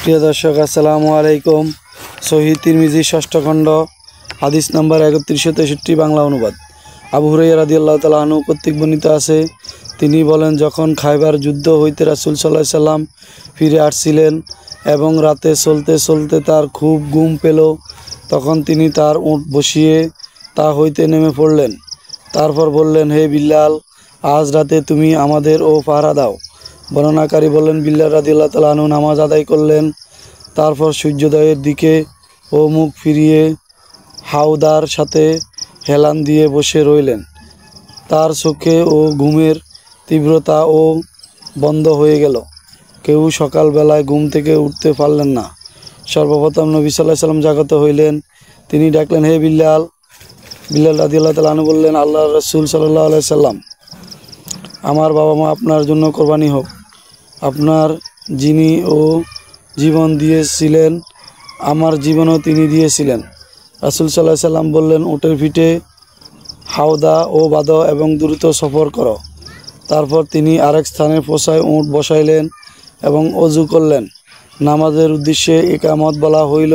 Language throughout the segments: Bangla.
প্রিয় দর্শক, আসসালামু আলাইকুম। সহিহ তিরমিজি ষষ্ঠ খণ্ড হাদিস নাম্বার ৩১63 বাংলা অনুবাদ। আবু হুরায়রা রাদিয়াল্লাহু তাআলা আনহু কর্তৃক বর্ণিত আছে, তিনি বলেন, যখন খায়বার যুদ্ধ হইতে রাসূল সাল্লাল্লাহু আলাইহি সাল্লাম ফিরে আসছিলেন এবং রাতে চলতে চলতে তার খুব ঘুম পেল, তখন তিনি তার উট বসিয়ে তা হইতে নেমে পড়লেন। তারপর বললেন, হে বিল্লাল, আজ রাতে তুমি আমাদের ও পাহারা দাও। বর্ণনাকারী বললেন, বিল্লাল রাদিয়াল্লাহু তাআলা আনহু নামাজ আদায় করলেন। তারপর সূর্যোদয়ের দিকে ও মুখ ফিরিয়ে হাওদার সাথে হেলান দিয়ে বসে রইলেন। তার চোখে ও ঘুমের তীব্রতা ও বন্ধ হয়ে গেল। কেউ সকালবেলায় ঘুম থেকে উঠতে পারলেন না। সর্বপ্রথম নবী সাল্লাল্লাহু আলাইহি সাল্লাম জাগ্রত হইলেন। তিনি ডাকলেন, হে বিল্লাল। বিল্লাল রাদিয়াল্লাহু তাআলা আনহু বললেন, আল্লাহর রাসূল সাল্লাল্লাহু আলাইহি সাল্লাম, আমার বাবা মা আপনার জন্য কোরবানি হোক। আপনার যিনি ও জীবন দিয়েছিলেন, আমার জীবনও তিনি দিয়েছিলেন। রাসূল সাল্লাল্লাহু আলাইহি সাল্লাম বললেন, উটের পিঠে হাওদা ও বাঁধো এবং দ্রুত সফর করো। তারপর তিনি আরেক স্থানে পৌঁছায় উট বসাইলেন এবং অজু করলেন। নামাজের উদ্দেশ্যে ইকামত বলা হইল।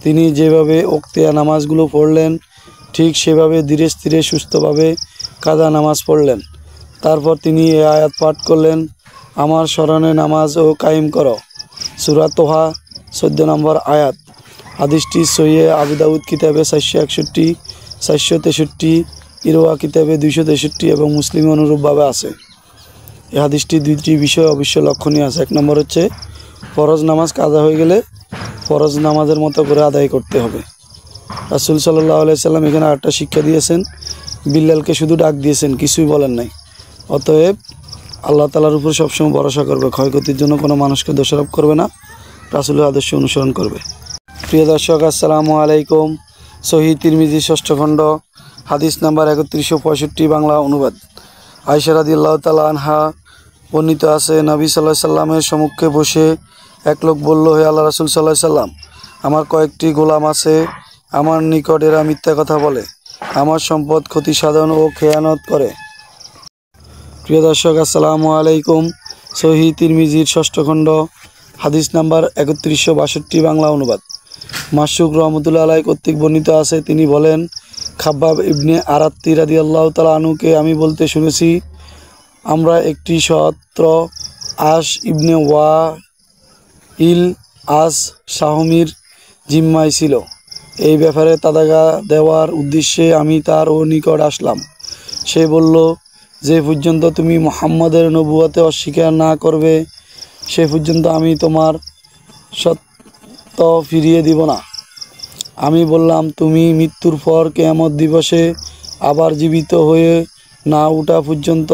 তিনি যেভাবে ওক্তিয়া নামাজগুলো পড়লেন, ঠিক সেভাবে ধীরে স্থিরে সুস্থভাবে কাজা নামাজ পড়লেন। তারপর তিনি এ আয়াত পাঠ করলেন, আমার স্মরণে নামাজ ও কায়েম করো। সূরা তোহা 14 নম্বর আয়াত। হাদিসটি সহিহ আবু দাউদ কিতাবে 461, 463, ইরওয়া কিতাবে 263 এবং মুসলিমে অনুরূপভাবে আছে। এই হাদিসটি দুইটি বিষয় অবশ্য লক্ষণীয় আছে। এক নম্বর হচ্ছে, ফরজ নামাজ কাজা হয়ে গেলে ফরজ নামাজের মতো করে আদায় করতে হবে। রাসূল সাল্লাল্লাহু আলাইহি সাল্লাম এখানে আরেকটা শিক্ষা দিয়েছেন। বিল্লালকে শুধু ডাক দিয়েছেন, কিছুই বলেন নাই। অতএব আল্লাহ তাআলার উপর সবসময় ভরসা করবে, ক্ষয়ক্ষতির জন্য কোনো মানুষকে দোষারোপ করবে না, রাসূলের আদর্শ অনুসরণ করবে। প্রিয় দর্শক, আসসালামু আলাইকুম। সহিহ তিরমিজি ষষ্ঠ খণ্ড হাদিস নাম্বার ৩১65 বাংলা অনুবাদ। আয়েশা রাদিয়াল্লাহু তাআলা আনহা বর্ণিত আছে, নবী সাল্লাল্লাহু আলাইহি সাল্লামের সম্মুখে বসে এক লোক বলল, হে আল্লাহ রাসূল সাল্লাল্লাহু আলাইহি সাল্লাম, আমার কয়েকটি গোলাম আছে। আমার নিকট এরা মিথ্যা কথা বলে, আমার সম্পদ ক্ষতি সাধন ও খেয়ানত করে। প্রিয় দর্শক, আসসালামু আলাইকুম। সহিহ তিরমিজির ষষ্ঠ খণ্ড হাদিস নাম্বার ৩১62 বাংলা অনুবাদ। মাসুক রহমতুল্লাহ আলাইহি কর্তৃক বর্ণিত আছে, তিনি বলেন, খাব্বাব ইবনে আরাত্তি রাদিয়াল্লাহু তাআলা আনহুকে আমি বলতে শুনেছি, আমরা একটি সত্র আস ইবনে ওয়াইল আস সাহমির জিম্মায় ছিল। এই ব্যাপারে তাদাগা দেওয়ার উদ্দেশ্যে আমি তার ও নিকট আসলাম। সে বলল, যে পর্যন্ত তুমি মুহাম্মদের নবুয়তে অস্বীকার না করবে, সে পর্যন্ত আমি তোমার সত্য ফিরিয়ে দিব না। আমি বললাম, তুমি মৃত্যুর পর কিয়ামত দিবসে আবার জীবিত হয়ে না ওঠা পর্যন্ত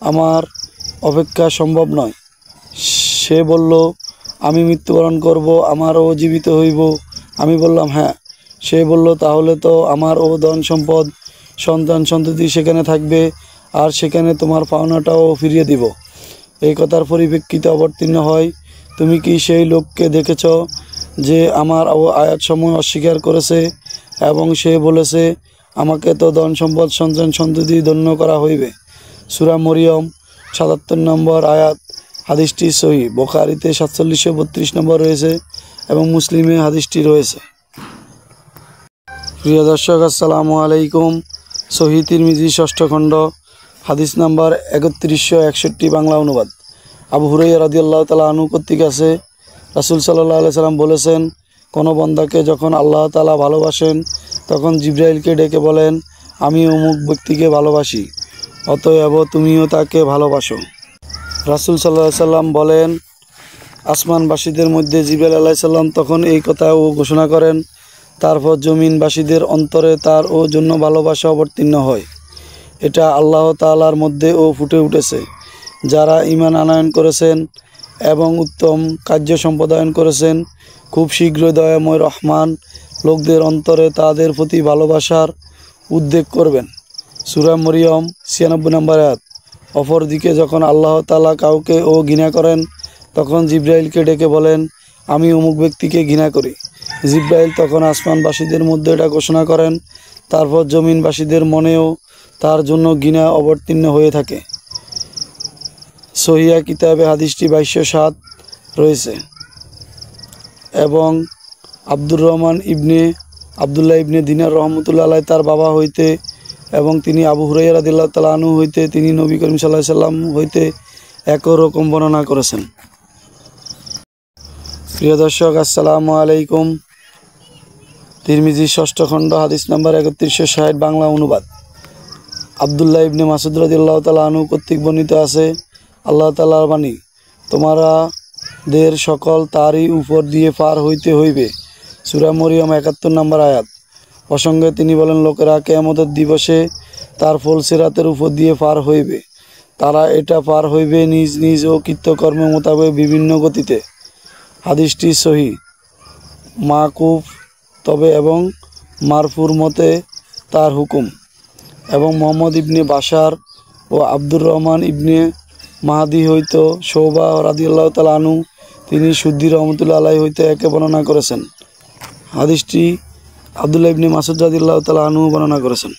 আমার অপেক্ষা সম্ভব নয়। সে বলল, আমি মৃত্যুবরণ করব, আমারও জীবিত হইব। আমি বললাম, হ্যাঁ। সে বলল, তাহলে তো আমার ও ধন সম্পদ সন্তান সন্ততি সেখানে থাকবে, আর সেখানে তোমার পাওনাটাও ফিরিয়ে দিব। এই কথার পরিপ্রেক্ষিতে অবতীর্ণ হয়, তুমি কি সেই লোককে দেখেছ যে আমার আয়াতসমূহ অস্বীকার করেছে এবং সে বলেছে, আমাকে তো ধন সম্পদ সন্তান সন্ততি ধন্য করা হইবে। সূরা মরিয়ম ৭৭ নম্বর আয়াত। হাদিসটি সহিহ। বুখারীতে ৪৭32 নম্বর রয়েছে এবং মুসলিমে হাদিসটি রয়েছে। প্রিয় দর্শক, আসসালামু আলাইকুম। সহিহ তিরমিজি ষষ্ঠ খণ্ড হাদিস নাম্বার ৩১61 বাংলা অনুবাদ। আবু হুরায়রা রাদিয়াল্লাহু তাআলা আনহু কর্তৃক আছে, রাসূল সাল্লাল্লাহু আলাইহি সাল্লাম বলেছেন, কোনো বান্দাকে যখন আল্লাহ তাআলা ভালোবাসেন, তখন জিবরাইলকে ডেকে বলেন, আমি অমুক ব্যক্তিকে ভালোবাসি, অতএব তুমিও তাকে ভালোবাসো। রাসূল সাল্লাল্লাহু আলাইহি সাল্লাম বলেন, আসমানবাসীদের মধ্যে জিবরাইল আলাইহিস সালাম তখন এই কথা ও ঘোষণা করেন, তারপর জমিনবাসীদের অন্তরে তার ও জন্য ভালোবাসা অবতীর্ণ হয়। এটা আল্লাহ তাআলার মধ্যে ও ফুটে উঠেছে। যারা ঈমান আনয়ন করেছেন এবং উত্তম কার্য সম্পাদন করেছেন, খুব শীঘ্রই দয়াময় রহমান লোকদের অন্তরে তাদের প্রতি ভালোবাসার উদ্রেক করবেন। সূরা মরিয়ম ৯৬ নম্বর আয়াত। অপরদিকে যখন আল্লাহ তাআলা কাউকে ও ঘৃণা করেন, তখন জিবরাইলকে ডেকে বলেন, আমি অমুক ব্যক্তিকে ঘৃণা করি। জিবরাইল তখন আসমানবাসীদের মধ্যে এটা ঘোষণা করেন, তারপর জমিনবাসীদের মনেও তার জন্য ঘৃণা অবতীর্ণ হয়ে থাকে। সহিহ কিতাবে হাদিসটি ২২০৭ রয়েছে। এবং আব্দুর রহমান ইবনে আবদুল্লাহ ইবনে দিনার রহমতুল্লাহ আলাইহি তার বাবা হইতে এবং তিনি আবু হুরায়রা রাদিয়াল্লাহু তাআলা আনহু হইতে তিনি নবী করিম সাল্লাল্লাহু আলাইহি সাল্লাম হইতে একই রকম বর্ণনা করেছেন। প্রিয় দর্শক, আসসালামু আলাইকুম। তিরমিজি ষষ্ঠ খণ্ড হাদিস নাম্বার ৩১৬০ বাংলা অনুবাদ। আবদুল্লাহ ইবনে মাসউদ রাদিয়াল্লাহু তাআলা আনহু কর্তৃক বর্ণিত আছে, আল্লাহ তাআলার বাণী, তোমাদের সকল তারই উপর দিয়ে পার হইতে হইবে। সূরা মরিয়ম ৭১ নম্বর আয়াত। প্রসঙ্গে তিনি বলেন, লোকেরা কিয়ামতের দিবসে তার ফুলসিরাতের উপর দিয়ে পার হইবে। তারা এটা পার হইবে নিজ নিজ ও কৃত্যকর্মের মোতাবেক বিভিন্ন গতিতে। হাদিসটি সহিহ, মাকুফ তবে এবং মারফুর মতে তার হুকুম। এবং মুহাম্মদ ইবনে বাশার ও আব্দুর রহমান ইবনে মাহদি হইতে শোবা রাদিয়াল্লাহু তাআলা আনহু তিনি সুদ্দি রহমতুল্লাহ আলাইহি হইতে একে বর্ণনা করেছেন। হাদিসটি আব্দুল্লাহ ইবনে মাসউদ রাদিয়াল্লাহু তাআলা আনহু বর্ণনা করেছেন।